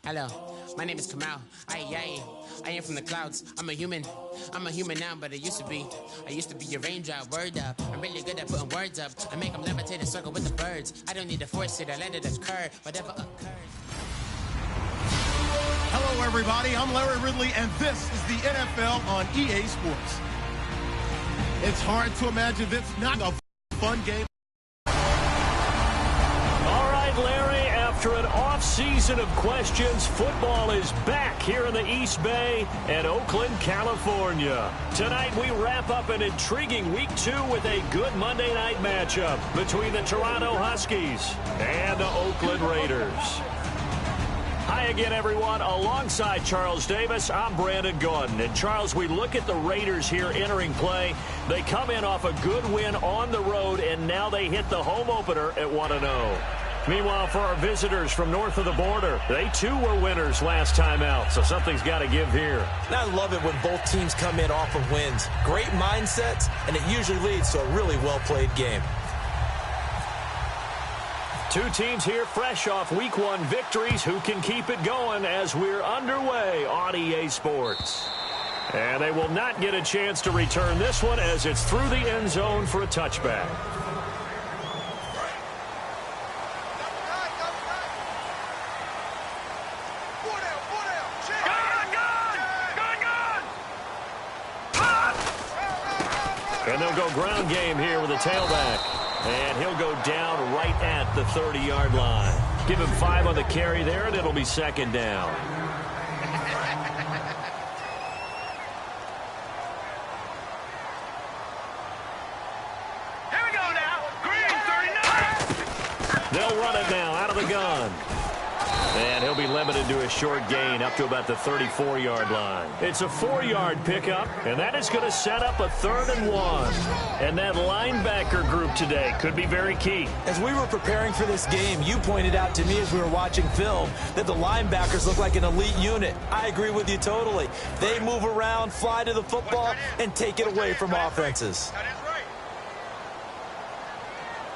Hello, my name is Kamal. I am from the clouds. I'm a human now, but I used to be a raindrop. Word up, I'm really good at putting words up. I make them levitate and circle with the birds. I don't need to force it, I let it occur. Whatever occurs. Hello, everybody. I'm Larry Ridley, and this is the NFL on EA Sports. It's hard to imagine this not a fun game. All right, Larry, after an off-season of questions, football is back here in the East Bay and Oakland, California. Tonight, we wrap up an intriguing Week 2 with a good Monday night matchup between the Toronto Huskies and the Oakland Raiders. Hi again, everyone. Alongside Charles Davis, I'm Brandon Gordon. And, Charles, we look at the Raiders here entering play. They come in off a good win on the road, and now they hit the home opener at 1-0. Meanwhile, for our visitors from north of the border, they, too, were winners last time out, so something's got to give here. And I love it when both teams come in off of wins. Great mindsets, and it usually leads to a really well-played game. Two teams here fresh off Week 1 victories. Who can keep it going as we're underway on EA Sports? And they will not get a chance to return this one as it's through the end zone for a touchback. And they'll go ground game here with a tailback. And he'll go down right at the 30-yard line. Give him 5 on the carry there, and it'll be second down. Here we go now. Green 39. They'll run it now out of the gun. And he'll be limited to a short gain up to about the 34-yard line. It's a 4-yard pickup, and that is going to set up a 3rd and 1. And that linebacker group today could be very key. As we were preparing for this game, you pointed out to me as we were watching film that the linebackers look like an elite unit. I agree with you totally. They move around, fly to the football, and take it away from offenses. That is right.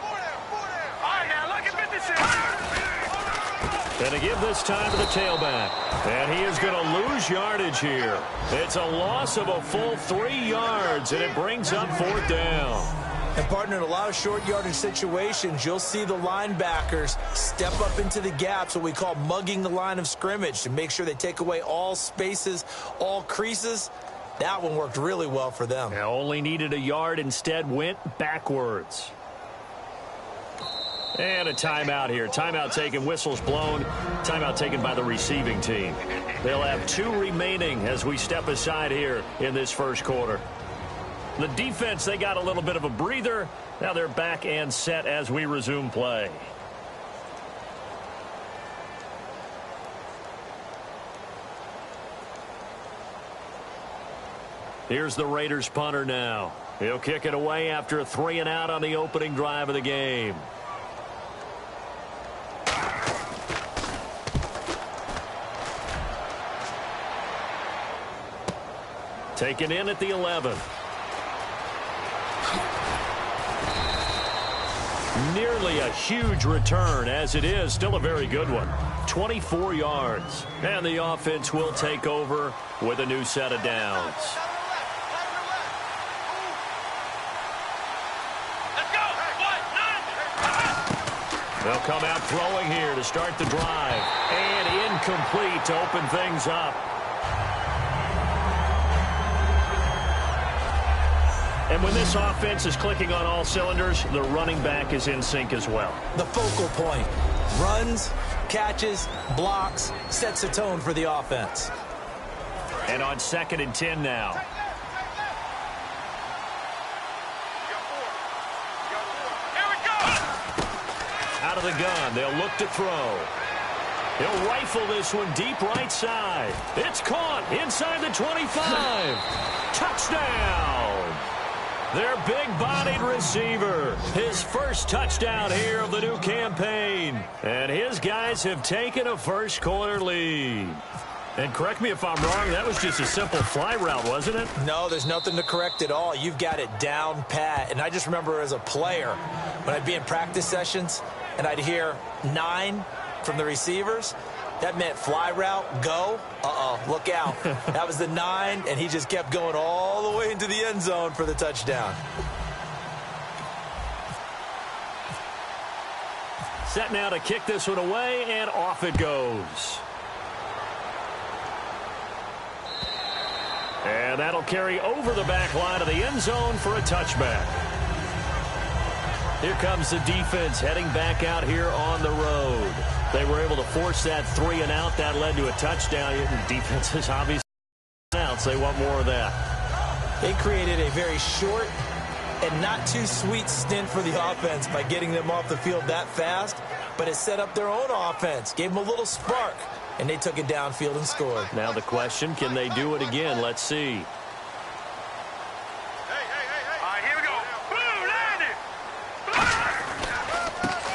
4 down. All right, now look at 56. And to give this time to the tailback. And he is going to lose yardage here. It's a loss of a full 3 yards, and it brings up 4th down. And, partner, in a lot of short yardage situations, you'll see the linebackers step up into the gaps, what we call mugging the line of scrimmage, to make sure they take away all spaces, all creases. That one worked really well for them. Now only needed a yard, instead went backwards. And a timeout here. Timeout taken, whistles blown. Timeout taken by the receiving team. They'll have 2 remaining as we step aside here in this first quarter. The defense, they got a little bit of a breather. Now they're back and set as we resume play. Here's the Raiders punter now. He'll kick it away after a 3 and out on the opening drive of the game. Taken in at the 11. Nearly a huge return, as it is still a very good one. 24 yards. And the offense will take over with a new set of downs. They'll come out throwing here to start the drive. And incomplete to open things up. And when this offense is clicking on all cylinders, the running back is in sync as well. The focal point. Runs, catches, blocks, sets a tone for the offense. And on 2nd and 10 now. Here we go. Out of the gun, they'll look to throw. He'll rifle this one deep right side. It's caught inside the 25. Touchdown. Their big-bodied receiver. His first touchdown here of the new campaign. And his guys have taken a first-quarter lead. And correct me if I'm wrong, that was just a simple fly route, wasn't it? No, there's nothing to correct at all. You've got it down pat. And I just remember as a player, when I'd be in practice sessions, and I'd hear 9 from the receivers, that meant fly route, go. Look out. That was the 9, and he just kept going all the way into the end zone for the touchdown. Set now to kick this one away, and off it goes. And that'll carry over the back line of the end zone for a touchback. Here comes the defense heading back out here on the road. They were able to force that 3-and-out. That led to a touchdown. Defense is obviously out, so they want more of that. They created a very short and not too sweet stint for the offense by getting them off the field that fast, but it set up their own offense, gave them a little spark, and they took it downfield and scored. Now the question, can they do it again? Let's see.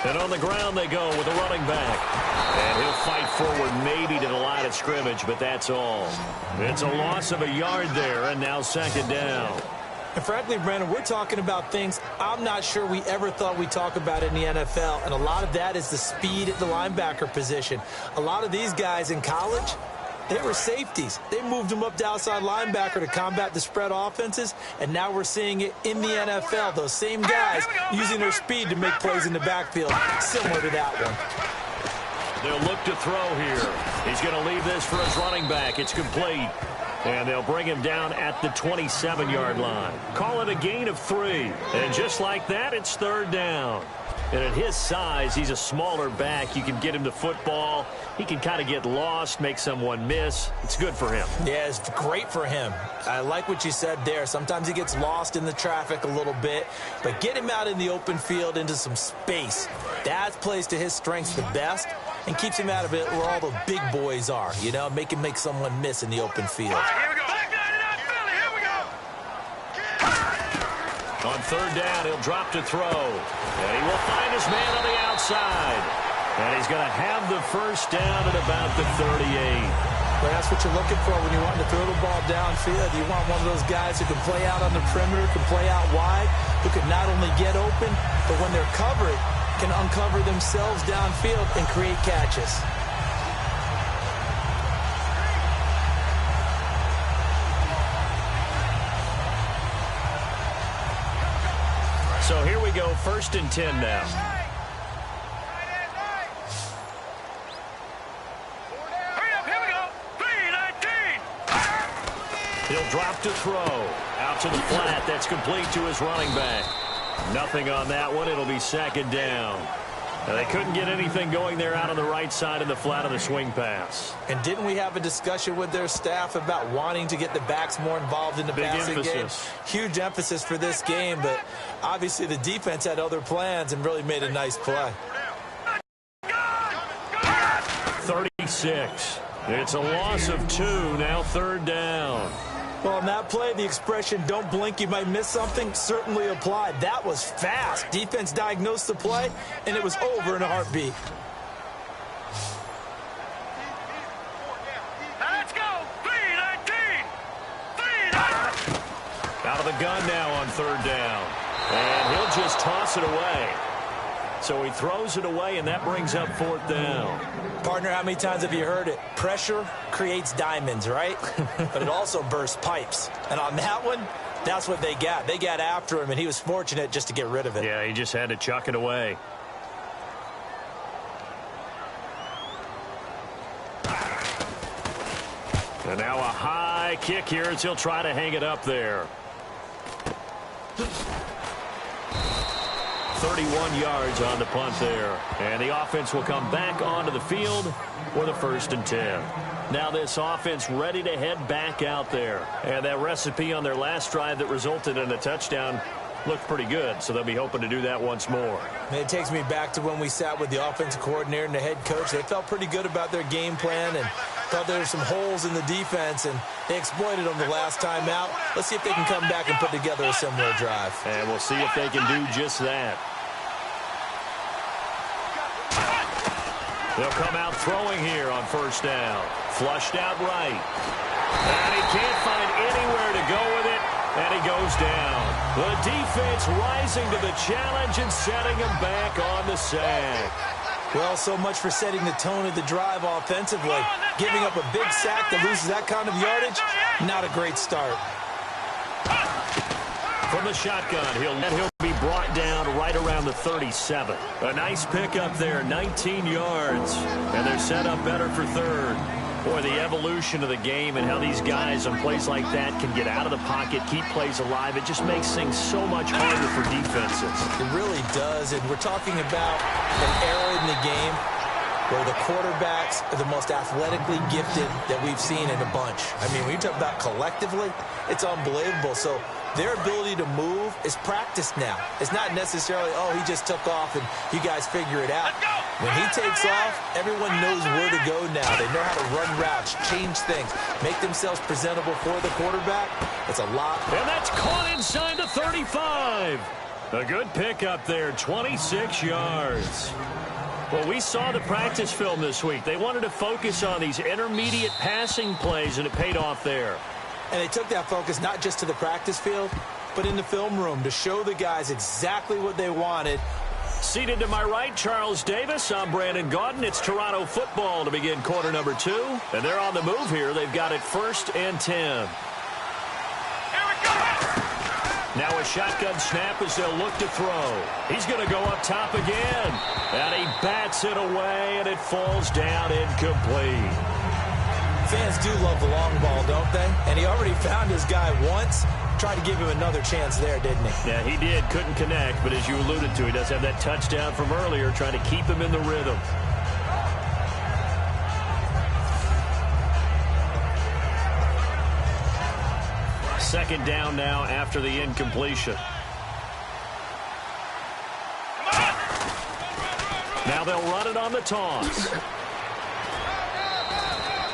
And on the ground they go with a running back. And he'll fight forward maybe to the line of scrimmage, but that's all. It's a loss of a yard there, and now second down. And frankly, Brandon, we're talking about things I'm not sure we ever thought we'd talk about in the NFL. And a lot of that is the speed at the linebacker position. A lot of these guys in college, they were safeties. They moved them up to outside linebacker to combat the spread offenses, and now we're seeing it in the NFL. Those same guys using their speed to make plays in the backfield, similar to that one. They'll look to throw here. He's going to leave this for his running back. It's complete. And they'll bring him down at the 27-yard line. Call it a gain of 3. And just like that, it's third down. And at his size, he's a smaller back. You can get him to football. He can kind of get lost, make someone miss. It's good for him. Yeah, it's great for him. I like what you said there. Sometimes he gets lost in the traffic a little bit. But get him out in the open field into some space. That plays to his strengths the best and keeps him out of it where all the big boys are. You know, make him make someone miss in the open field. Here we go. Here we go. On third down, he'll drop to throw. And he will find his man on the outside. And he's going to have the first down at about the 38. Well, that's what you're looking for when you want to throw the ball downfield. You want one of those guys who can play out on the perimeter, can play out wide, who can not only get open, but when they're covered, can uncover themselves downfield and create catches. So here we go, 1st and 10 now. He'll drop to throw. Out to the flat. That's complete to his running back. Nothing on that one. It'll be second down. Now, they couldn't get anything going there out on the right side of the flat of the swing pass. And didn't we have a discussion with their staff about wanting to get the backs more involved in the passing game? Huge emphasis for this game, but obviously the defense had other plans and really made a nice play. 36. It's a loss of 2. Now third down. Well, on that play, the expression, don't blink, you might miss something, certainly applied. That was fast. Defense diagnosed the play, and it was over in a heartbeat. Let's go. 3-19. Out of the gun now on third down. And he'll just toss it away. So he throws it away, and that brings up fourth down. Partner, how many times have you heard it? Pressure creates diamonds, right? But it also bursts pipes. And on that one, that's what they got. They got after him, and he was fortunate just to get rid of it. Yeah, he just had to chuck it away. And now a high kick here as he'll try to hang it up there. 31 yards on the punt there. And the offense will come back onto the field for the 1st and 10. Now this offense ready to head back out there. And that recipe on their last drive that resulted in a touchdown looked pretty good, so they'll be hoping to do that once more. And it takes me back to when we sat with the offensive coordinator and the head coach. They felt pretty good about their game plan and thought there were some holes in the defense, and they exploited them the last time out. Let's see if they can come back and put together a similar drive. And we'll see if they can do just that. They'll come out throwing here on first down. Flushed out right. And he can't find anywhere to go with it. And he goes down. The defense rising to the challenge and setting him back on the sack. Well, so much for setting the tone of the drive offensively. Giving up a big sack that loses that kind of yardage, not a great start. From the shotgun, he'll be brought down right around the 37. A nice pickup there, 19 yards. And they're set up better for third. Boy, the evolution of the game and how these guys on plays like that can get out of the pocket, keep plays alive, it just makes things so much harder for defenses. It really does, and we're talking about an era in the game where the quarterbacks are the most athletically gifted that we've seen in a bunch. I mean, when you talk about collectively, it's unbelievable. So their ability to move is practiced now. It's not necessarily, oh, he just took off and you guys figure it out. When he takes off, everyone knows where to go now. They know how to run routes, change things, make themselves presentable for the quarterback. It's a lot. And that's caught inside the 35. A good pickup there, 26 yards. Well, we saw the practice film this week. They wanted to focus on these intermediate passing plays, and it paid off there. And they took that focus not just to the practice field, but in the film room to show the guys exactly what they wanted. Seated to my right, Charles Davis. I'm Brandon Gaudin. It's Toronto football to begin quarter number 2. And they're on the move here. They've got it 1st and 10. Now a shotgun snap as they'll look to throw. He's going to go up top again. And he bats it away, and it falls down incomplete. Fans do love the long ball, don't they? And he already found his guy once. Tried to give him another chance there, didn't he? Yeah, he did. Couldn't connect, but as you alluded to, he does have that touchdown from earlier, trying to keep him in the rhythm. Second down now after the incompletion. Now they'll run it on the toss.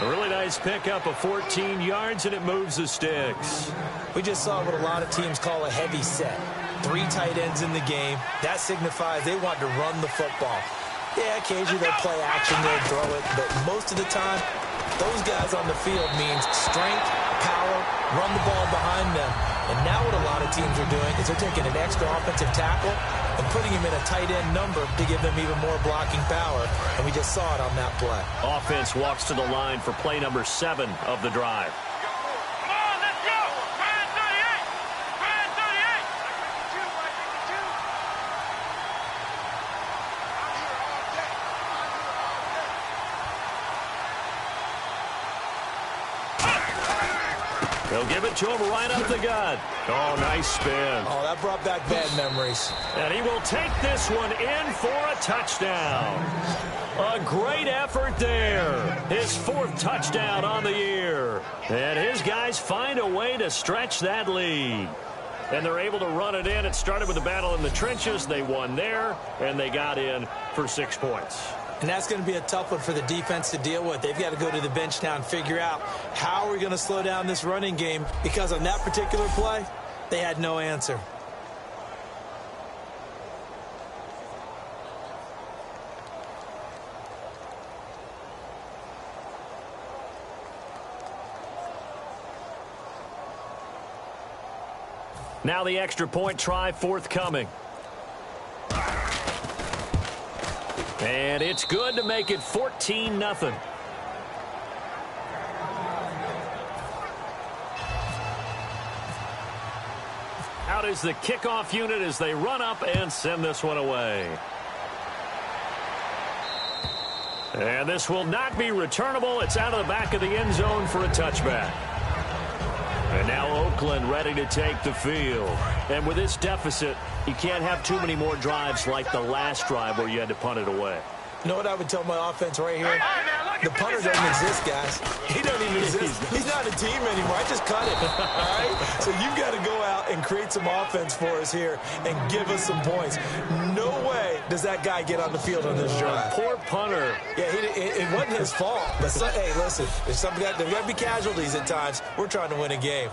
A really nice pickup of 14 yards, and it moves the sticks. We just saw what a lot of teams call a heavy set. 3 tight ends in the game. That signifies they want to run the football. Yeah, occasionally they'll play action, they'll throw it, but most of the time, those guys on the field means strength, power, run the ball behind them. And now what a lot of teams are doing is they're taking an extra offensive tackle and putting him in a tight end number to give them even more blocking power. And we just saw it on that play. Offense walks to the line for play number 7 of the drive. Come on, let's go! Ryan 38! Ryan 38! They'll give it to him right up the gut. Oh, nice spin. Oh, that brought back bad memories. And he will take this one in for a touchdown. A great effort there. His 4th touchdown on the year. And his guys find a way to stretch that lead. And they're able to run it in. It started with a battle in the trenches. They won there, and they got in for 6 points. And that's going to be a tough one for the defense to deal with. They've got to go to the bench now and figure out how are we going to slow down this running game, because on that particular play, they had no answer. Now the extra point try forthcoming. And it's good to make it 14-0. Out is the kickoff unit as they run up and send this one away. And this will not be returnable. It's out of the back of the end zone for a touchback. And now Oakland ready to take the field. And with this deficit, you can't have too many more drives like the last drive where you had to punt it away. You know what I would tell my offense right here? The punter doesn't exist, guys. He doesn't even exist. He's not a team anymore. I just cut him. All right? So you've got to go out and create some offense for us here and give us some points. No way does that guy get on the field on this drive. Poor punter. Yeah, it wasn't his fault. But hey, listen, there's got to be casualties at times. We're trying to win a game.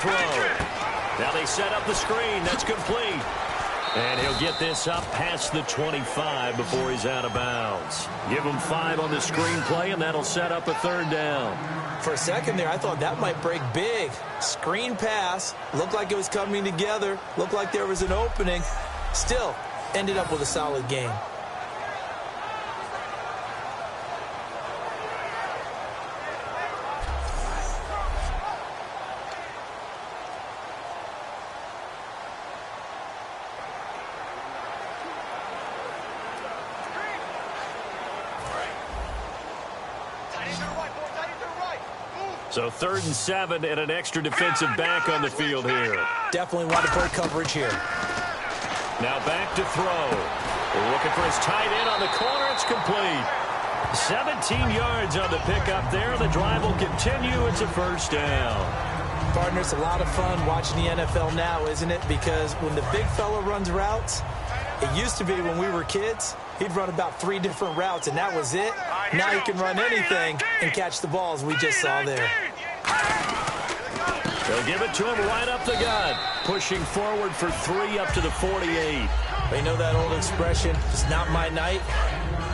throw. Now they set up the screen. That's complete. And he'll get this up past the 25 before he's out of bounds. Give him 5 on the screen play, and that'll set up a third down. For a second there, I thought that might break big. Screen pass. Looked like it was coming together. Looked like there was an opening. Still, ended up with a solid game. So 3rd and 7 and an extra defensive back on the field here. Definitely want to play coverage here. Now back to throw. Looking for his tight end on the corner. It's complete. 17 yards on the pickup there. The drive will continue. It's a first down. Partner, it's a lot of fun watching the NFL now, isn't it? Because when the big fella runs routes, it used to be when we were kids, he'd run about 3 different routes, and that was it. Now he can run anything and catch the balls we just saw there. They'll give it to him right up the gut. Pushing forward for 3 up to the 48. They know that old expression, it's not my night.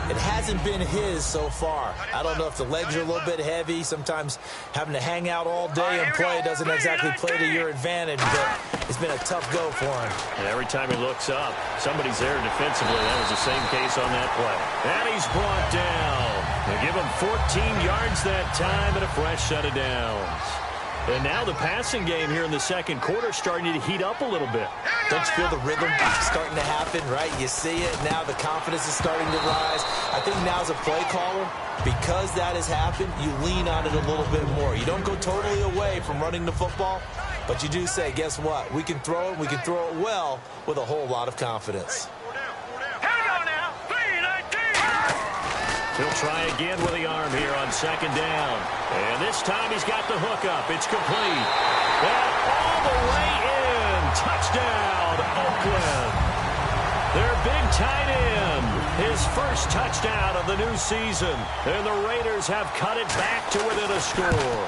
It hasn't been his so far. I don't know if the legs are a little bit heavy. Sometimes having to hang out all day and play doesn't exactly play to your advantage, but it's been a tough go for him. And every time he looks up, somebody's there defensively. That was the same case on that play. And he's brought down. They give him 14 yards that time and a fresh set of downs. And now the passing game here in the second quarter starting to heat up a little bit. Don't you feel the rhythm starting to happen, right? You see it. Now the confidence is starting to rise. I think now as a play caller, because that has happened, you lean on it a little bit more. You don't go totally away from running the football, but you do say, guess what? We can throw it. We can throw it well with a whole lot of confidence. He'll try again with the arm here on second down. And this time he's got the hook up. It's complete. And all the way in. Touchdown, Oakland. Their big tight end. His first touchdown of the new season. And the Raiders have cut it back to within a score.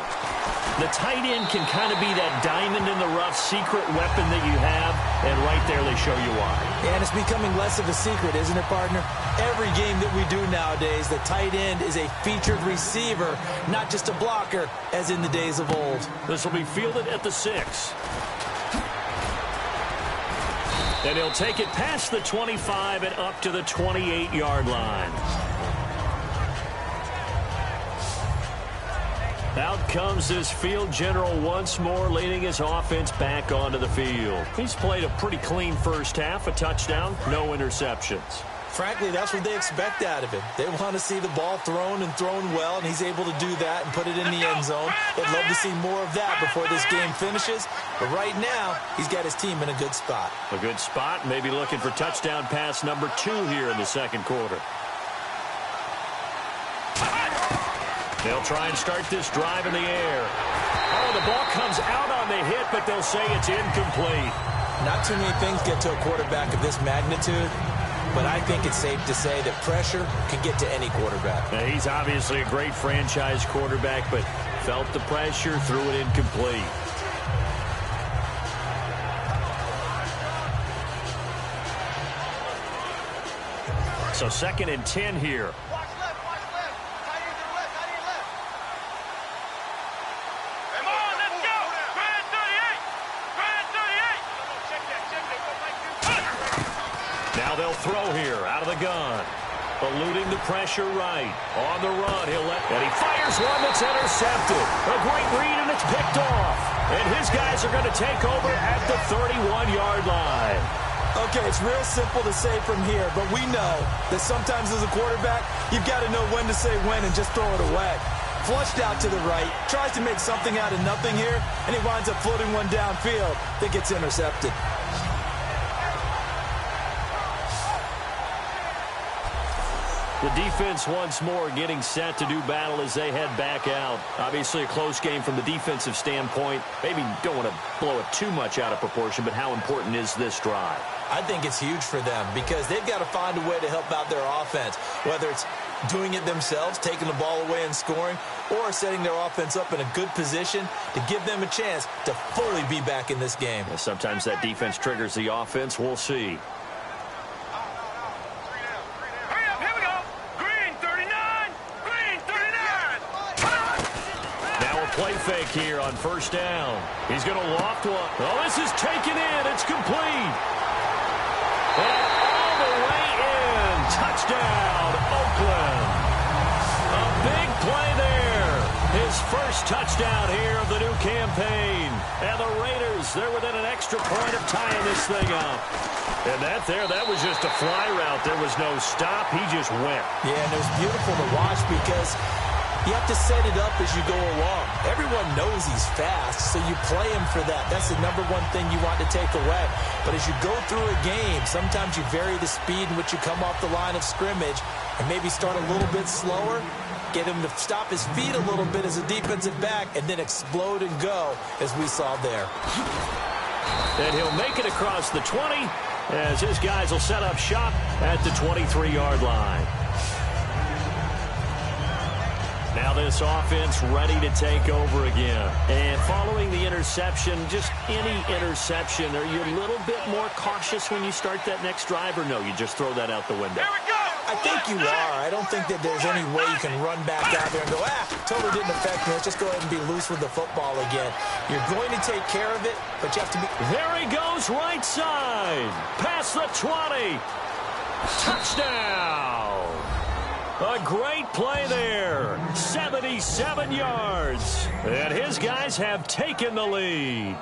The tight end can kind of be that diamond in the rough secret weapon that you have, and right there they show you why. And it's becoming less of a secret, isn't it, partner? Every game that we do nowadays, the tight end is a featured receiver, not just a blocker, as in the days of old. This will be fielded at the 6. And he'll take it past the 25 and up to the 28-yard line. Out comes this field general once more, leading his offense back onto the field. He's played a pretty clean first half, a touchdown, no interceptions. Frankly, that's what they expect out of him. They want to see the ball thrown and thrown well, and he's able to do that and put it in the end zone. They'd love to see more of that before this game finishes. But right now, he's got his team in a good spot. A good spot, maybe looking for touchdown pass number 2 here in the second quarter. They'll try and start this drive in the air. Oh, the ball comes out on the hit, but they'll say it's incomplete. Not too many things get to a quarterback of this magnitude, but I think it's safe to say that pressure can get to any quarterback. Now, he's obviously a great franchise quarterback, but felt the pressure, threw it incomplete. So 2nd and 10 here. Now they'll throw here out of the gun. Eluding the pressure right. On the run, and he fires one that's intercepted. A great read, and it's picked off. And his guys are going to take over at the 31-yard line. Okay, it's real simple to say from here, but we know that sometimes as a quarterback, you've got to know when to say when and just throw it away. Flushed out to the right, tries to make something out of nothing here, and he winds up floating one downfield that gets intercepted. The defense once more getting set to do battle as they head back out. Obviously a close game from the defensive standpoint. Maybe don't want to blow it too much out of proportion, but how important is this drive? I think it's huge for them because they've got to find a way to help out their offense, whether it's doing it themselves, taking the ball away and scoring, or setting their offense up in a good position to give them a chance to fully be back in this game. Yeah, sometimes that defense triggers the offense. We'll see. Play fake here on first down. He's going to loft one. Oh, this is taken in. It's complete. And all the way in. Touchdown, Oakland. A big play there. His first touchdown here of the new campaign. And the Raiders, they're within an extra point of tying this thing up. And that was just a fly route. There was no stop. He just went. Yeah, and it was beautiful to watch because you have to set it up as you go along. Everyone knows he's fast, so you play him for that. That's the number one thing you want to take away. But as you go through a game, sometimes you vary the speed in which you come off the line of scrimmage and maybe start a little bit slower, get him to stop his feet a little bit as a defensive back, and then explode and go, as we saw there. And he'll make it across the 20 as his guys will set up shop at the 23-yard line. Now this offense ready to take over again. And following the interception, just any interception, are you a little bit more cautious when you start that next drive, or no, you just throw that out the window? I think you are. I don't think that there's any way you can run back out there and go, totally didn't affect me. Let's just go ahead and be loose with the football again. You're going to take care of it, but you have to be... There he goes, right side. Past the 20. Touchdown. A great play there. 77 yards. And his guys have taken the lead.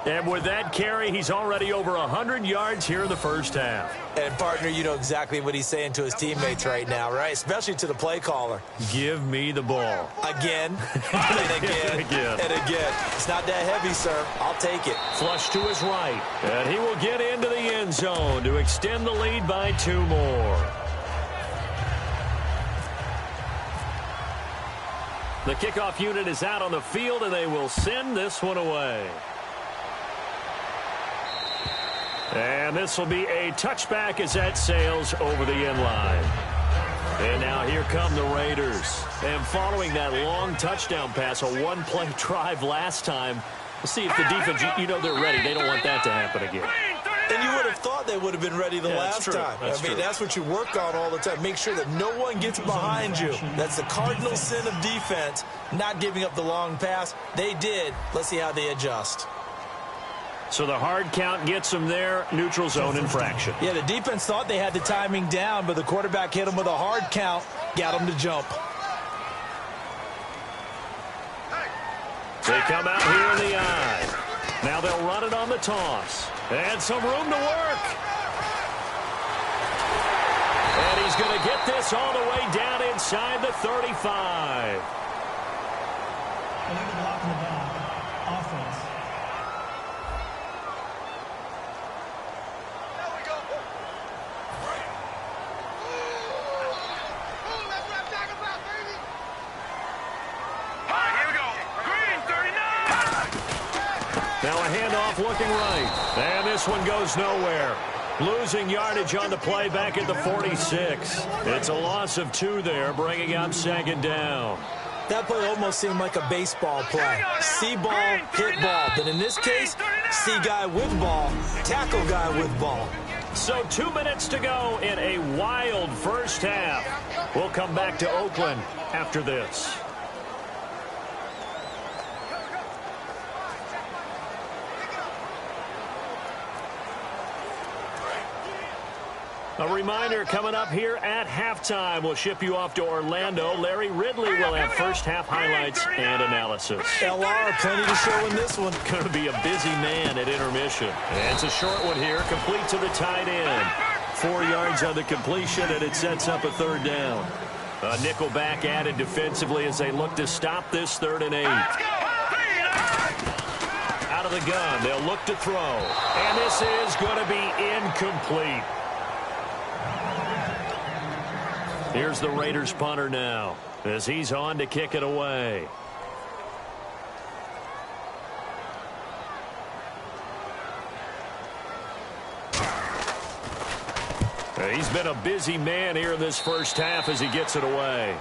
And with that carry, he's already over 100 yards here in the first half. And, partner, you know exactly what he's saying to his teammates right now, right? Especially to the play caller. Give me the ball. Again, and again, and again. It's not that heavy, sir. I'll take it. Flush to his right. And he will get into the end zone to extend the lead by 2 more. The kickoff unit is out on the field, and they will send this one away. And this will be a touchback as that sails over the end line. And now here come the Raiders. And following that long touchdown pass, a one-play drive last time, we'll see if the defense, you know they're ready. They don't want that to happen again. And you would have thought they would have been ready the last time. That's what you work on all the time. Make sure that no one gets behind you. That's the cardinal sin of defense, not giving up the long pass. They did. Let's see how they adjust. So the hard count gets them there. Neutral zone infraction. Yeah, the defense thought they had the timing down, but the quarterback hit them with a hard count, got them to jump. They come out here in the eye. Now they'll run it on the toss. And some room to work. And he's going to get this all the way down inside the 35. Illegal block in the back. Offense. Now a handoff looking right. And this one goes nowhere. Losing yardage on the play back at the 46. It's a loss of 2 there, bringing up second down. That play almost seemed like a baseball play. See ball, hit ball. But in this case, see guy with ball, tackle guy with ball. So 2 minutes to go in a wild first half. We'll come back to Oakland after this. A reminder coming up here at halftime. We'll ship you off to Orlando. Larry Ridley will have first half highlights and analysis. LR, plenty to show in this one. Going to be a busy man at intermission. And it's a short one here, complete to the tight end. 4 yards on the completion, and it sets up a third down. A nickel back added defensively as they look to stop this 3rd and 8. Out of the gun, they'll look to throw. And this is going to be incomplete. Here's the Raiders punter now as he's on to kick it away. He's been a busy man here in this first half as he gets it away.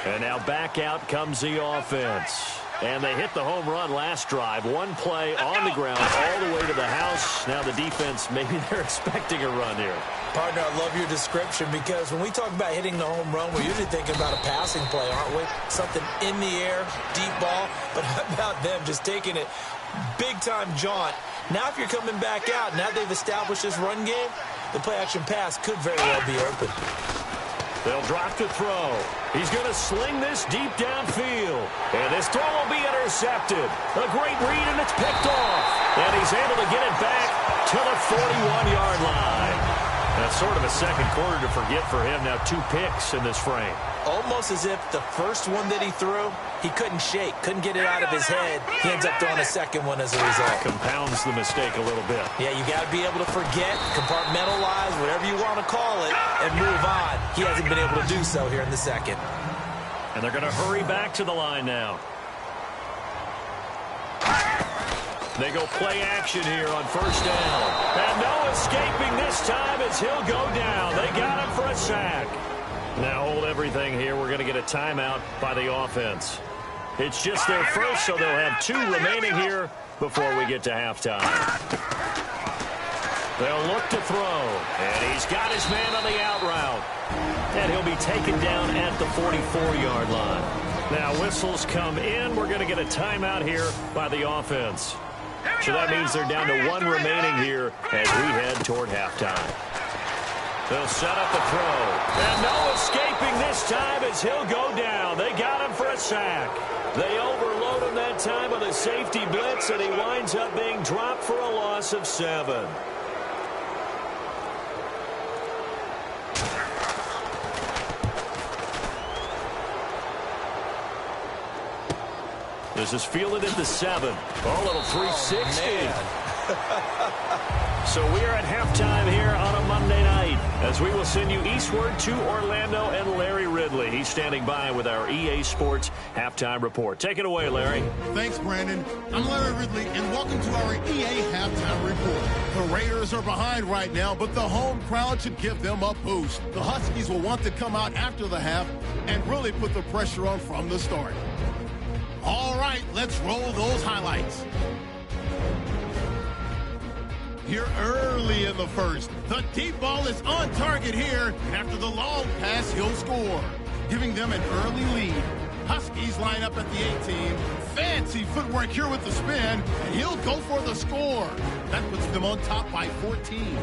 And now back out comes the offense. And they hit the home run last drive. One play on the ground all the way to the house. Now the defense, maybe they're expecting a run here. Partner, I love your description because when we talk about hitting the home run, we're usually thinking about a passing play, aren't we? Something in the air, deep ball. But how about them just taking it big-time jaunt? Now if you're coming back out, now they've established this run game, the play-action pass could very well be open. They'll drop to throw. He's going to sling this deep downfield. And this throw will be intercepted. A great read, and it's picked off. And he's able to get it back to the 41-yard line. That's sort of a second quarter to forget for him. Now 2 picks in this frame. Almost as if the first one that he threw, he couldn't shake, couldn't get it out of his head. He ends up throwing a second one as a result. Compounds the mistake a little bit. Yeah, you got to be able to forget, compartmentalize, whatever you want to call it, and move on. He hasn't been able to do so here in the second. And they're going to hurry back to the line now. They go play action here on first down. And no escaping this time as he'll go down. They got him for a sack. Now hold everything here. We're going to get a timeout by the offense. It's just their first, so they'll have 2 remaining here before we get to halftime. They'll look to throw. And he's got his man on the out route. And he'll be taken down at the 44-yard line. Now whistles come in. We're going to get a timeout here by the offense. So that means they're down to 1 remaining here as we head toward halftime. They'll set up a throw. And no escaping this time as he'll go down. They got him for a sack. They overload him that time with a safety blitz, and he winds up being dropped for a loss of 7. This is fielded at the 7. Oh, a little 360. So we are at halftime here on a Monday night as we will send you eastward to Orlando and Larry Ridley. He's standing by with our EA Sports halftime report. Take it away, Larry. Thanks, Brandon. I'm Larry Ridley, and welcome to our EA halftime report. The Raiders are behind right now, but the home crowd should give them a boost. The Huskies will want to come out after the half and really put the pressure on from the start. All right, let's roll those highlights. Here early in the first, the deep ball is on target here, and after the long pass, he'll score, giving them an early lead. Huskies line up at the 18. Fancy footwork here with the spin, and he'll go for the score. That puts them on top by 14.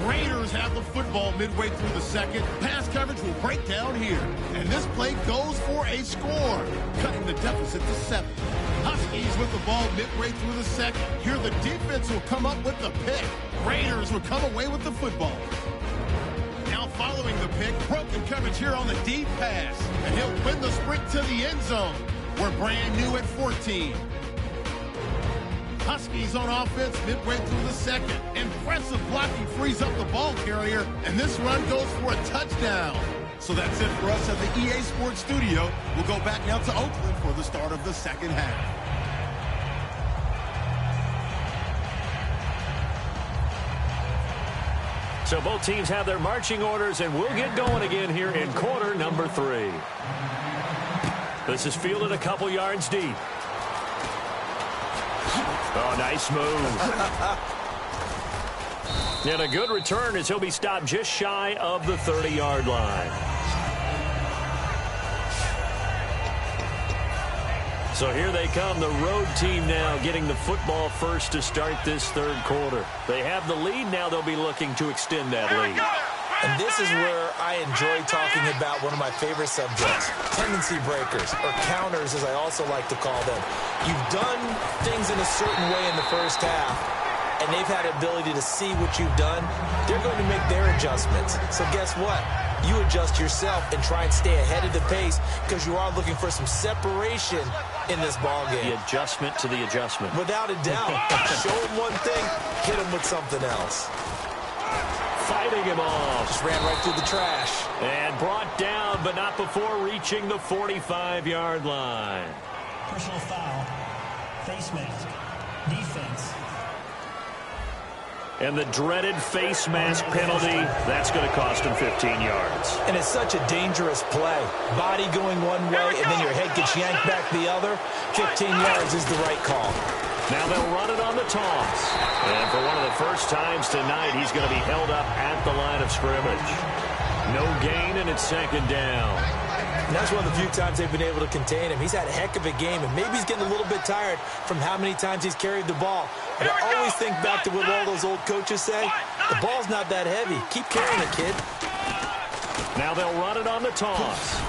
Raiders have the football midway through the second. Pass coverage will break down here, and this play goes for a score, cutting the deficit to 7. Huskies with the ball midway through the second. Here the defense will come up with the pick. Raiders will come away with the football. Now following the pick, broken coverage here on the deep pass. And he'll win the sprint to the end zone. We're brand new at 14. Huskies on offense midway through the second. Impressive blocking frees up the ball carrier. And this run goes for a touchdown. So that's it for us at the EA Sports Studio. We'll go back now to Oakland for the start of the second half. So both teams have their marching orders, and we'll get going again here in quarter number 3. This is fielded a couple yards deep. Oh, nice move. And a good return as he'll be stopped just shy of the 30-yard line. So here they come, the road team now getting the football first to start this third quarter. They have the lead. Now they'll be looking to extend that lead. And this is where I enjoy talking about one of my favorite subjects, tendency breakers, or counters as I also like to call them. You've done things in a certain way in the first half, and they've had the ability to see what you've done. They're going to make their adjustments. So guess what? You adjust yourself and try and stay ahead of the pace because you are looking for some separation in this ball game. The adjustment to the adjustment. Without a doubt. Show them one thing, hit them with something else. Fighting him off. Just ran right through the trash. And brought down, but not before reaching the 45-yard line. Personal foul. face mask. Defense. And the dreaded face mask penalty, that's going to cost him 15 yards. And it's such a dangerous play. Body going one way, and then your head gets yanked back the other. 15 yards is the right call. Now they'll run it on the toss. And for one of the first times tonight, he's going to be held up at the line of scrimmage. No gain, and it's second down. And that's one of the few times they've been able to contain him. He's had a heck of a game, and maybe he's getting a little bit tired from how many times he's carried the ball. But I always think back to what all those old coaches say. The ball's not that heavy. Keep carrying it, kid. Now they'll run it on the toss.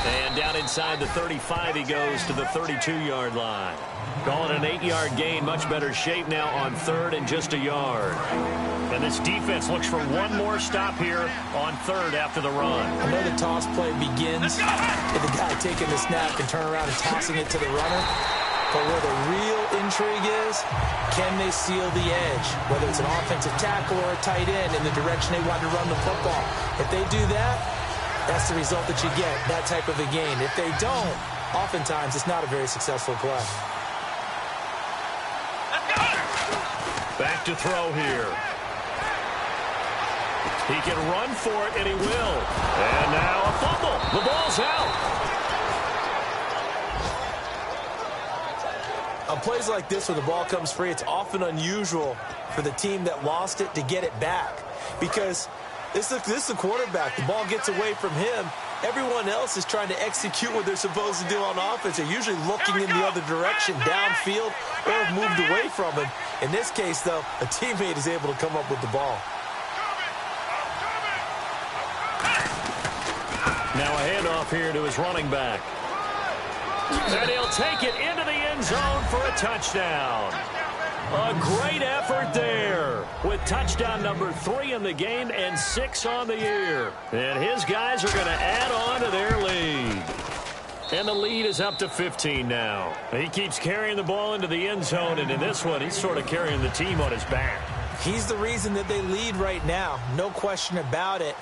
And down inside the 35, he goes to the 32-yard line. Call it an 8-yard gain. Much better shape now on third and just a yard. And this defense looks for one more stop here on third after the run. I know the toss play begins with the guy taking the snap and turn around and tossing it to the runner. But where the real intrigue is, can they seal the edge? Whether it's an offensive tackle or a tight end in the direction they want to run the football. If they do that, that's the result that you get, that type of a gain. If they don't, oftentimes it's not a very successful play. Back to throw here. He can run for it, and he will. And now a fumble. The ball's out. On plays like this where the ball comes free, it's often unusual for the team that lost it to get it back. Because this is the quarterback. The ball gets away from him. Everyone else is trying to execute what they're supposed to do on offense. They're usually looking in the other direction, downfield, or have moved away from him. In this case, though, a teammate is able to come up with the ball. Now a handoff here to his running back. And he'll take it into the end zone for a touchdown. A great effort there with touchdown number 3 in the game and 6 on the year. And his guys are going to add on to their lead. And the lead is up to 15 now. He keeps carrying the ball into the end zone, and in this one, he's sort of carrying the team on his back. He's the reason that they lead right now. No question about it.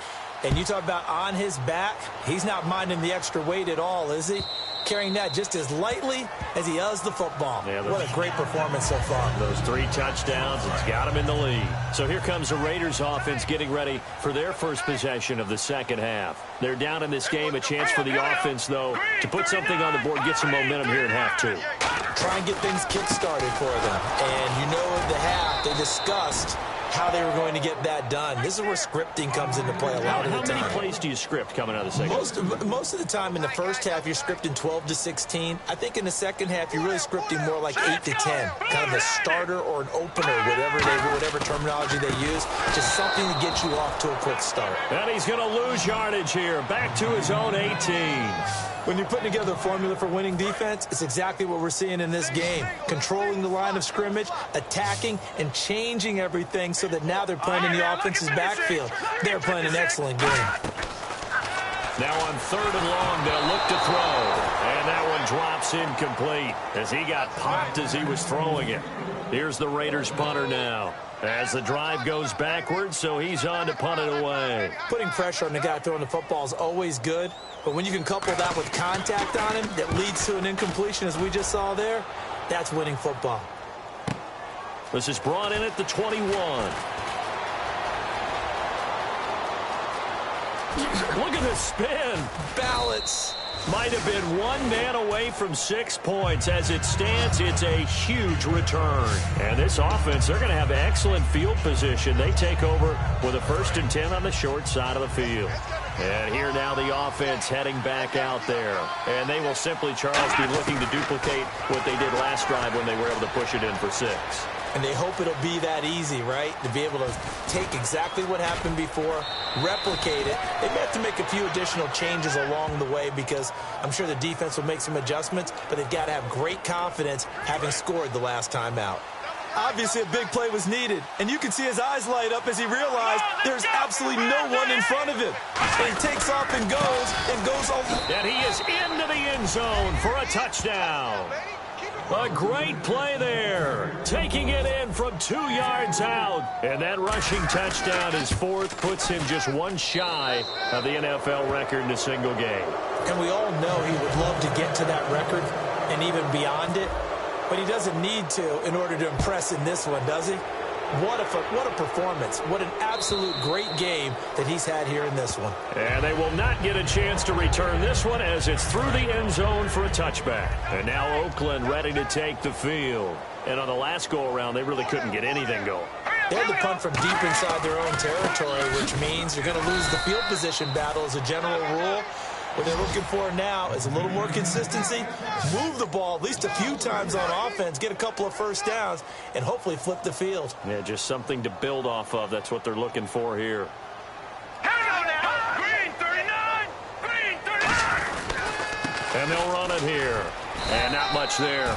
And you talk about on his back, he's not minding the extra weight at all, is he? Carrying that just as lightly as he does the football. Yeah, what a great performance so far. Those 3 touchdowns, it's got him in the lead. So here comes the Raiders offense getting ready for their first possession of the second half. They're down in this game. A chance for the offense, though, to put something on the board, get some momentum here in half 2. Try and get things kick-started for them. And you know at the half, they discussed how they were going to get that done. This is where scripting comes into play a lot of the time. How many plays do you script coming out of the second half? Most of the time in the first half, you're scripting 12 to 16. I think in the second half, you're really scripting more like 8 to 10. Kind of a starter or an opener, whatever terminology they use. Just something to get you off to a quick start. And he's going to lose yardage here. Back to his own 18. When you're putting together a formula for winning defense, it's exactly what we're seeing in this game. Controlling the line of scrimmage, attacking, and changing everything so that now they're playing in the offense's backfield. They're playing an excellent game. Now on 3rd and long, they'll look to throw. And that one drops incomplete as he got popped as he was throwing it. Here's the Raiders punter now. As the drive goes backwards, so he's on to punt it away. Putting pressure on the guy throwing the football is always good. But when you can couple that with contact on him that leads to an incompletion, as we just saw there, that's winning football. This is brought in at the 21. Look at this spin. Balance. Might have been one man away from 6 points. As it stands, it's a huge return. And this offense, they're going to have excellent field position. They take over with a 1st and 10 on the short side of the field. And here now the offense heading back out there. And they will simply, Charles, be looking to duplicate what they did last drive when they were able to push it in for 6. And they hope it'll be that easy, right? To be able to take exactly what happened before, replicate it. They may have to make a few additional changes along the way because I'm sure the defense will make some adjustments, but they've got to have great confidence having scored the last time out. Obviously, a big play was needed, and you can see his eyes light up as he realized there's absolutely no one in front of him. And he takes off and goes over. And he is into the end zone for a touchdown. A great play there, taking it in from 2 yards out. And that rushing touchdown is 4th, puts him just one shy of the NFL record in a single game. And we all know he would love to get to that record and even beyond it. But he doesn't need to in order to impress in this one, does he? What a performance. What an absolute great game that he's had here in this one. And they will not get a chance to return this one as it's through the end zone for a touchback. And now Oakland ready to take the field. And on the last go-around, they really couldn't get anything going. They had to punt from deep inside their own territory, which means you're going to lose the field position battle as a general rule. What they're looking for now is a little more consistency, move the ball at least a few times on offense, get a couple of first downs, and hopefully flip the field. Yeah, just something to build off of. That's what they're looking for here. Hang on now. Green 39. Green 39. And they'll run it here. And not much there.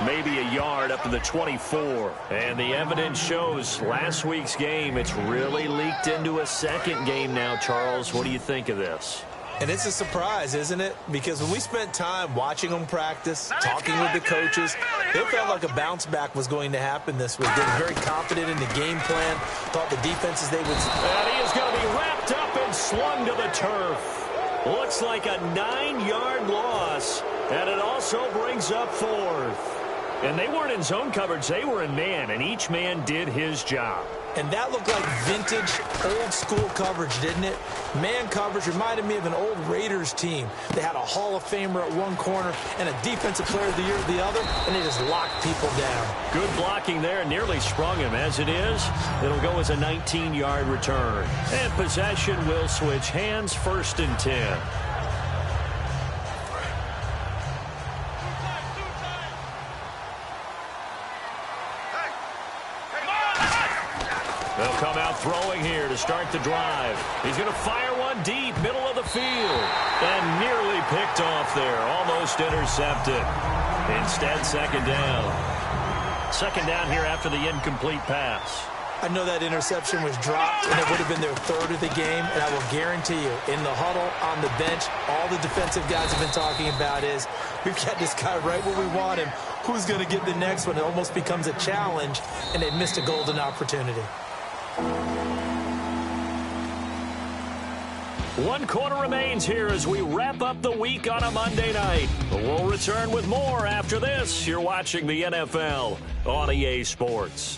Maybe a yard up to the 24. And the evidence shows last week's game, it's really leaked into a second game now, Charles. What do you think of this? And it's a surprise, isn't it? Because when we spent time watching them practice, talking with the coaches, it felt like a bounce back was going to happen this week. They were very confident in the game plan, thought the defenses they would... And he is going to be wrapped up and slung to the turf. Looks like a 9-yard loss, and it also brings up fourth. And they weren't in zone coverage, they were in man, and each man did his job. And that looked like vintage, old-school coverage, didn't it? Man coverage reminded me of an old Raiders team. They had a Hall of Famer at one corner and a Defensive Player of the Year at the other, and they just locked people down. Good blocking there, nearly sprung him. As it is, it'll go as a 19-yard return. And possession will switch hands, 1st and 10. They'll come out throwing here to start the drive. He's going to fire one deep, middle of the field. And nearly picked off there, almost intercepted. Instead, 2nd down. 2nd down here after the incomplete pass. I know that interception was dropped, and it would have been their 3rd of the game, and I will guarantee you, in the huddle, on the bench, all the defensive guys have been talking about is, we've got this guy right where we want him. Who's going to get the next one? It almost becomes a challenge, and they missed a golden opportunity. 1 quarter remains here as we wrap up the week on a Monday night. We'll return with more after this. You're watching the NFL on EA Sports.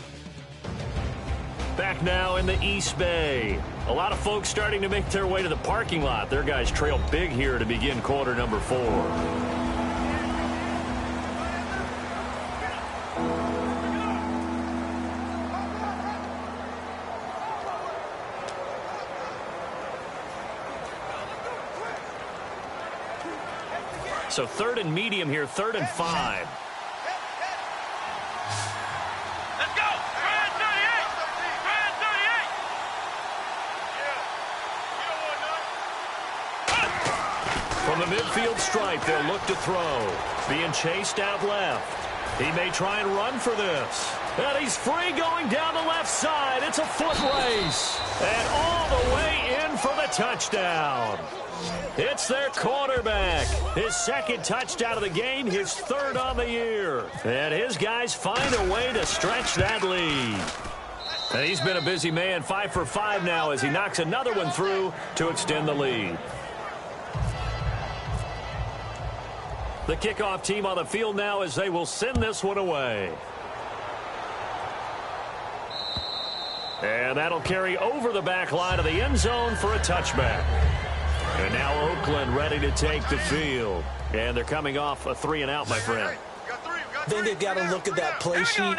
Back now in the East Bay. A lot of folks starting to make their way to the parking lot. Their guys trail big here to begin quarter number 4. So 3rd and medium here, 3rd and 5. Let's go. Grand 38. Grand 38. From the midfield stripe, they'll look to throw. Being chased out left. He may try and run for this. And he's free going down the left side. It's a foot race. And all the way in for the touchdown. It's their quarterback. His 2nd touchdown of the game, his 3rd on the year. And his guys find a way to stretch that lead. And he's been a busy man, 5 for 5 now as he knocks another one through to extend the lead. The kickoff team on the field now as they will send this one away. And that'll carry over the back line of the end zone for a touchback. And now Oakland ready to take the field. And they're coming off a 3-and-out, my friend. Then they've got to look at that play sheet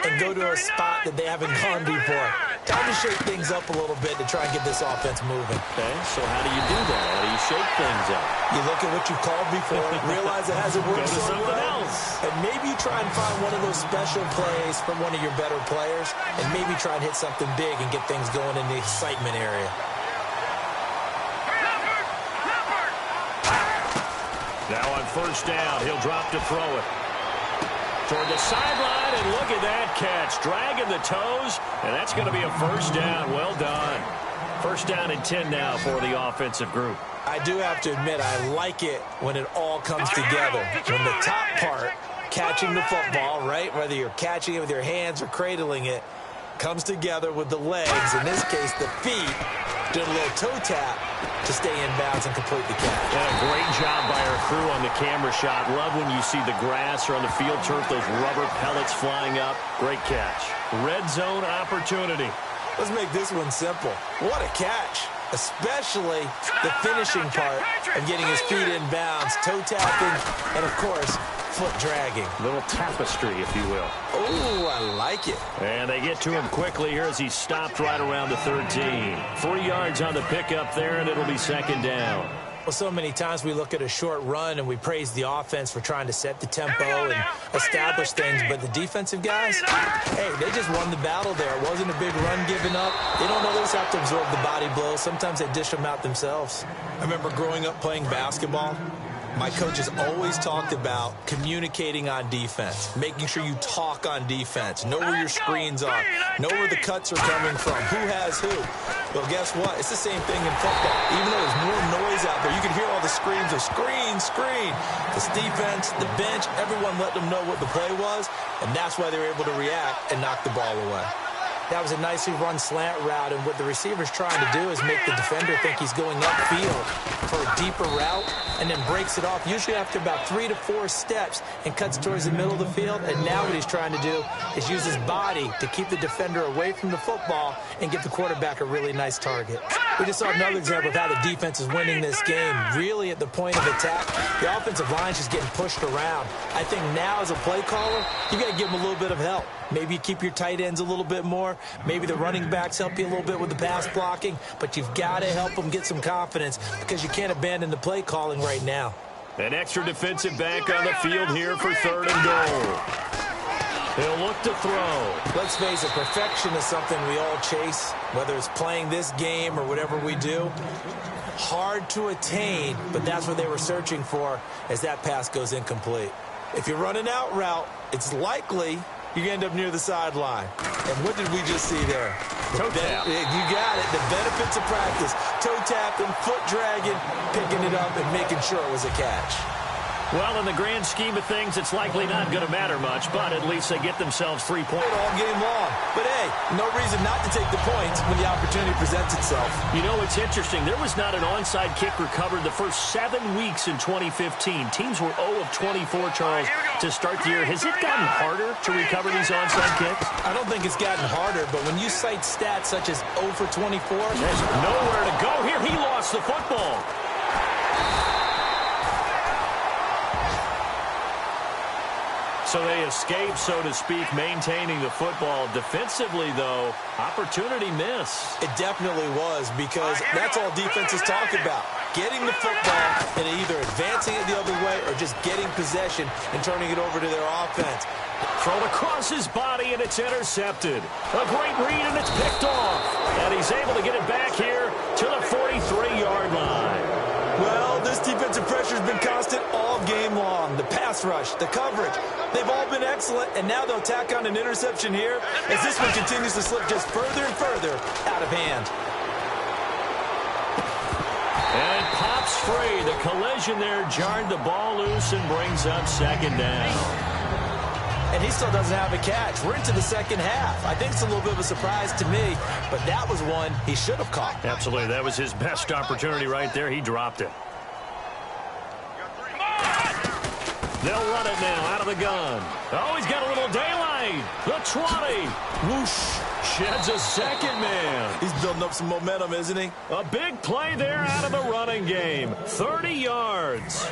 and go to a spot that they haven't gone before. Time to shake things up a little bit to try and get this offense moving. Okay, so how do you do that? How do you shake things up? You look at what you've called before, realize it hasn't worked Go to so something well, else. and maybe try and find one of those special plays from one of your better players, and maybe try and hit something big and get things going in the excitement area. Now on 1st down, he'll drop to throw it. Toward the sideline, and look at that catch. Dragging the toes, and that's going to be a 1st down. Well done. 1st down and 10 now for the offensive group. I do have to admit, I like it when it all comes together. When the top part, catching the football, right, whether you're catching it with your hands or cradling it, comes together with the legs, in this case the feet, Doing a little toe tap to stay in bounds and complete the catch. And a great job by our crew on the camera shot. Love when you see the grass or on the field turf, those rubber pellets flying up. Great catch. Red zone opportunity. Let's make this one simple. What a catch. Especially the finishing part of getting his feet in bounds, toe tapping, and of course, foot dragging. Little tapestry, if you will. Oh, I like it. And they get to him quickly here as he stopped right around the 13. 3 yards on the pickup there, and it'll be second down. Well, so many times we look at a short run and we praise the offense for trying to set the tempo and establish things, but the defensive guys, hey, they just won the battle there. It wasn't a big run given up. They don't always have to absorb the body blows. Sometimes they dish them out themselves. I remember growing up playing basketball. My coaches always talked about communicating on defense, making sure you talk on defense, know where your screens are, know where the cuts are coming from, who has who. Well, guess what? It's the same thing in football. Even though there's more noise out there, you can hear all the screams of screen, screen. This defense, the bench, everyone let them know what the play was, and that's why they were able to react and knock the ball away. That was a nicely run slant route, and what the receiver's trying to do is make the defender think he's going upfield for a deeper route and then breaks it off, usually after about 3 to 4 steps, and cuts towards the middle of the field. And now what he's trying to do is use his body to keep the defender away from the football and give the quarterback a really nice target. We just saw another example of how the defense is winning this game. Really at the point of attack, the offensive line's just getting pushed around. I think now as a play caller, you got to give them a little bit of help. Maybe you keep your tight ends a little bit more. Maybe the running backs help you a little bit with the pass blocking. But you've got to help them get some confidence because you can't abandon the play calling right now. An extra defensive back on the field here for 3rd and goal. He'll look to throw. Let's face it, perfection is something we all chase, whether it's playing this game or whatever we do. Hard to attain, but that's what they were searching for as that pass goes incomplete. If you run an out route, it's likely you end up near the sideline. And what did we just see there? Toe tap. You got it. The benefits of practice. Toe tapping, foot dragging, picking it up, and making sure it was a catch. Well, in the grand scheme of things, it's likely not going to matter much, but at least they get themselves 3 points. All game long. But, hey, no reason not to take the points when the opportunity presents itself. You know, it's interesting. There was not an onside kick recovered the first 7 weeks in 2015. Teams were 0 of 24, Charles, to start the year. Has it gotten harder to recover these onside kicks? I don't think it's gotten harder, but when you cite stats such as 0 for 24. There's nowhere to go here. He lost the football. So they escape, so to speak, maintaining the football. Defensively, though, opportunity miss. It definitely was, because that's all defenses talk about. Getting the football and either advancing it the other way or just getting possession and turning it over to their offense. Thrown across his body, and it's intercepted. A great read, and it's picked off. And he's able to get it back here to the 43-yard line. Well, this defensive pressure has been constant all game long. The pass rush, the coverage, they've all been excellent, and now they'll tack on an interception here as this one continues to slip just further and further out of hand. And it pops free. The collision there jarred the ball loose and brings up second down. And he still doesn't have a catch. We're into the second half. I think it's a little bit of a surprise to me, but that was one he should have caught. Absolutely. That was his best opportunity right there. He dropped it. They'll run it now out of the gun. Oh, he's got a little daylight. The 20. Whoosh. Sheds a second man. He's building up some momentum, isn't he? A big play there out of the running game. 30 yards.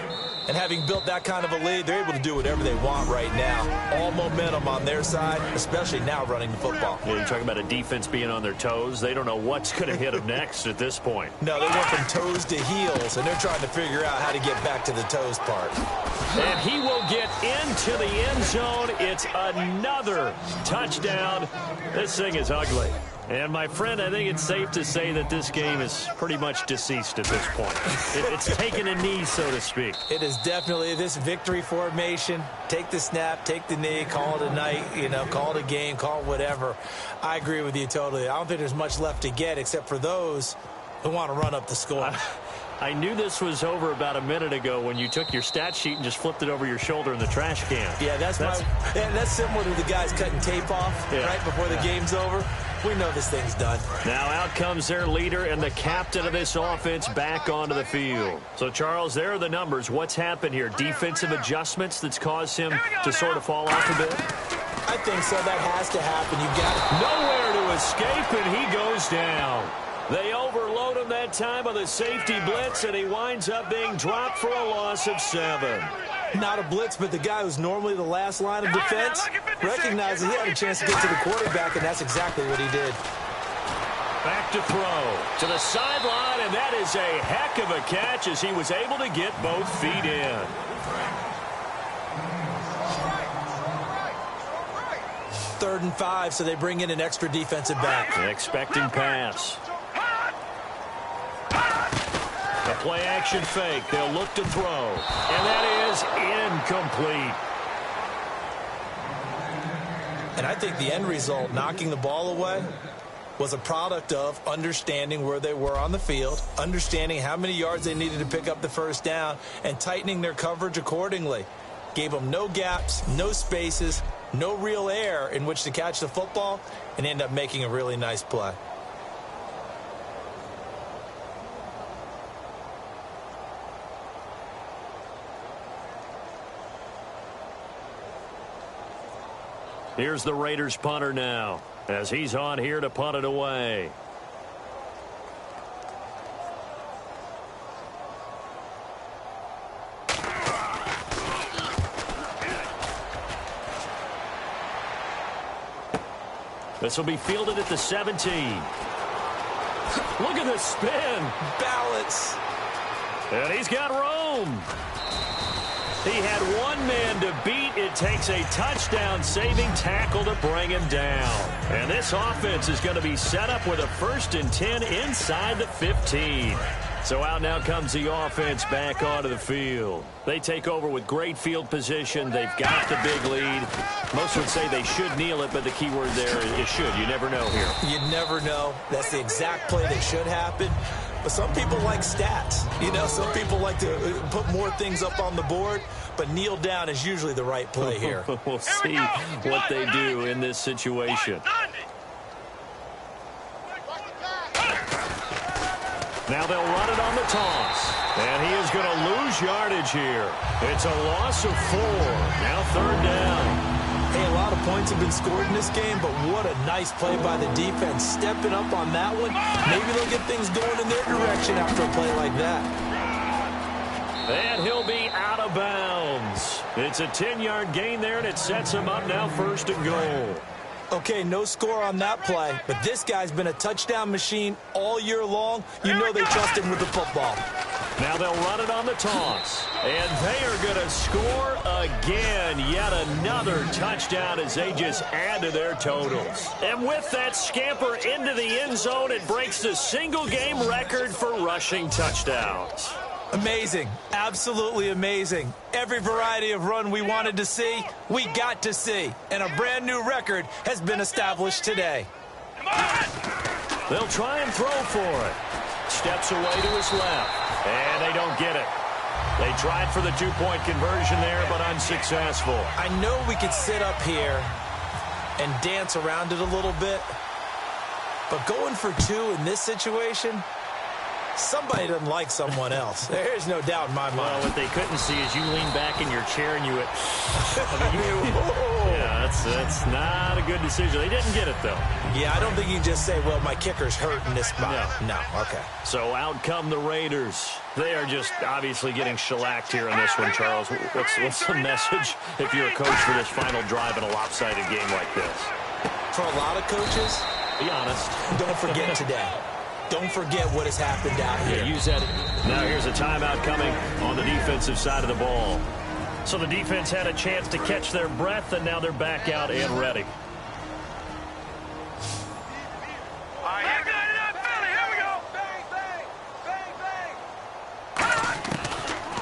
And having built that kind of a lead, they're able to do whatever they want right now. All momentum on their side, especially now running the football. Yeah, you're talking about a defense being on their toes. They don't know what's going to hit them next at this point. No, they went from toes to heels, and they're trying to figure out how to get back to the toes part. And he will get into the end zone. It's another touchdown. This thing is ugly. And, my friend, I think it's safe to say that this game is pretty much deceased at this point. It's taken a knee, so to speak. It is definitely this victory formation. Take the snap, take the knee, call it a night, call it a game, call it whatever. I agree with you totally. I don't think there's much left to get except for those who want to run up the score. I knew this was over about a minute ago when you took your stat sheet and just flipped it over your shoulder in the trash can. Yeah, that's similar to the guys cutting tape off right before the game's over. We know this thing's done. Now out comes their leader and the captain of this offense back onto the field. So, Charles, there are the numbers. What's happened here? Defensive adjustments that's caused him to sort of fall off a bit? I think so. That has to happen. You've got nowhere to escape, and he goes down. They overload him that time with a safety blitz, and he winds up being dropped for a loss of 7. Not a blitz, but the guy who's normally the last line of defense recognizes he had a chance to get to the quarterback, and that's exactly what he did. Back to throw to the sideline, and that is a heck of a catch as he was able to get both feet in. Third and 5, so they bring in an extra defensive back. Expecting pass. A play-action fake. They'll look to throw. And that is incomplete. And I think the end result, knocking the ball away, was a product of understanding where they were on the field, understanding how many yards they needed to pick up the first down, and tightening their coverage accordingly. Gave them no gaps, no spaces, no real air in which to catch the football, and end up making a really nice play. Here's the Raiders punter now, as he's on here to punt it away. This will be fielded at the 17. Look at the spin. Balance. And he's got room. He had one man to beat. It takes a touchdown-saving tackle to bring him down. And this offense is going to be set up with a 1st and 10 inside the 15. So out now comes the offense back onto the field. They take over with great field position. They've got the big lead. Most would say they should kneel it, but the key word there is should. You never know here. You never know. That's the exact play that should happen. But some people like stats. You know, some people like to put more things up on the board, but kneel down is usually the right play here. We'll see what they do in this situation. Now they'll run it on the toss. And he is going to lose yardage here. It's a loss of 4. Now 3rd down. Hey, a lot of points have been scored in this game, but what a nice play by the defense. Stepping up on that one. Maybe they'll get things going in their direction after a play like that. And he'll be out of bounds. It's a 10-yard gain there, and it sets him up now 1st and goal. Okay, no score on that play, but this guy's been a touchdown machine all year long. You know they trust him with the football. Now they'll run it on the toss. And they are going to score again. Yet another touchdown as they just add to their totals. And with that scamper into the end zone, it breaks the single-game record for rushing touchdowns. Amazing. Absolutely amazing. Every variety of run we wanted to see, we got to see. And a brand new record has been established today. They'll try and throw for it. Steps away to his left. And they don't get it. They tried for the 2-point conversion there, but unsuccessful. I know we could sit up here and dance around it a little bit, but going for 2 in this situation, somebody doesn't like someone else. There's no doubt in my mind. Well, what they couldn't see is you lean back in your chair and you went, yeah, that's not a good decision. They didn't get it, though. Yeah, I don't think you can just say, well, my kicker's hurt in this spot. No, okay. So out come the Raiders. They are just obviously getting shellacked here in this one, Charles. What's the message if you're a coach for this final drive in a lopsided game like this? For a lot of coaches, be honest, don't forget today. Don't forget what has happened out here. Yeah, use that. Now here's a timeout coming on the defensive side of the ball. So the defense had a chance to catch their breath, and now they're back out and ready.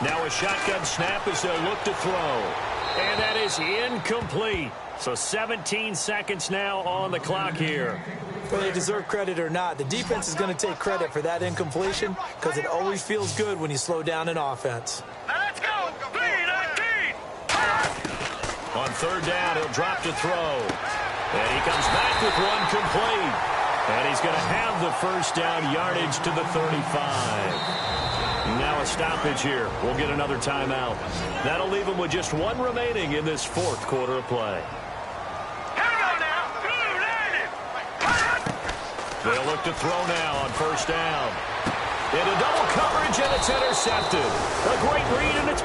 Now a shotgun snap as they'll look to throw. And that is incomplete. So 17 seconds now on the clock here. Whether they deserve credit or not, the defense is going to take credit for that incompletion because it always feels good when you slow down an offense. Now let's go. 3-19. On 3rd down, he'll drop to throw. And he comes back with one complete. And he's going to have the first down yardage to the 35. Now a stoppage here. We'll get another timeout. That'll leave him with just one remaining in this fourth quarter of play. They'll look to throw now on first down. Into double coverage, and it's intercepted. A great read, and it's